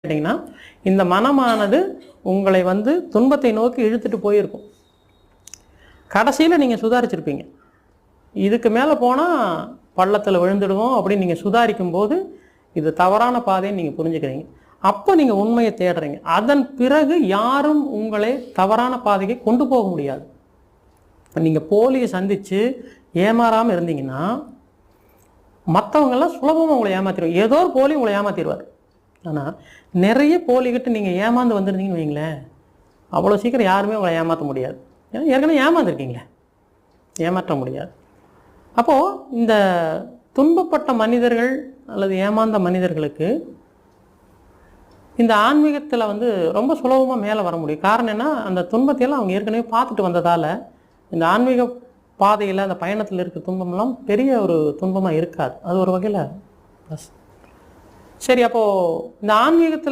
கேட்டிங்கன்னா இந்த மனமானது உங்களை வந்து துன்பத்தை நோக்கி இழுத்துட்டு போயிருக்கும். கடைசியில் நீங்கள் சுதாரிச்சிருப்பீங்க. இதுக்கு மேலே போனால் பள்ளத்தில் விழுந்துடுவோம் அப்படின்னு நீங்கள் சுதாரிக்கும் போது இது தவறான பாதைன்னு நீங்கள் புரிஞ்சுக்கிறீங்க. அப்போ நீங்கள் உண்மையை தேடுறீங்க. அதன் பிறகு யாரும் உங்களை தவறான பாதைக்கு கொண்டு போக முடியாது. இப்போ நீங்கள் போலியை சந்தித்து ஏமாறாமல் இருந்தீங்கன்னா மற்றவங்கெல்லாம் சுலபமாக உங்களை ஏமாற்றிடுவாங்க. ஏதோ ஒரு போலி உங்களை ஏமாற்றிடுவார். ஆனால் நிறைய போலிக்கிட்ட நீங்கள் ஏமாந்து வந்துருந்தீங்கன்னு வைங்களேன், அவ்வளோ சீக்கிரம் யாருமே உங்களை ஏமாற்ற முடியாது. ஏன்னா ஏற்கனவே ஏமாந்துருக்கீங்களே, ஏமாற்ற முடியாது. அப்போது இந்த துன்பப்பட்ட மனிதர்கள் அல்லது ஏமாந்த மனிதர்களுக்கு இந்த ஆன்மீகத்தில் வந்து ரொம்ப சுலபமாக மேலே வர முடியும். காரணம் என்ன, அந்த துன்பத்தையெல்லாம் அவங்க ஏற்கனவே பார்த்துட்டு வந்ததால் இந்த ஆன்மீக பாதையில் அந்த பயணத்தில் இருக்கிற துன்பமெல்லாம் பெரிய ஒரு துன்பமாக இருக்காது. அது ஒரு வகையில் ப்ளஸ். சரி, அப்போது இந்த ஆன்மீகத்தில்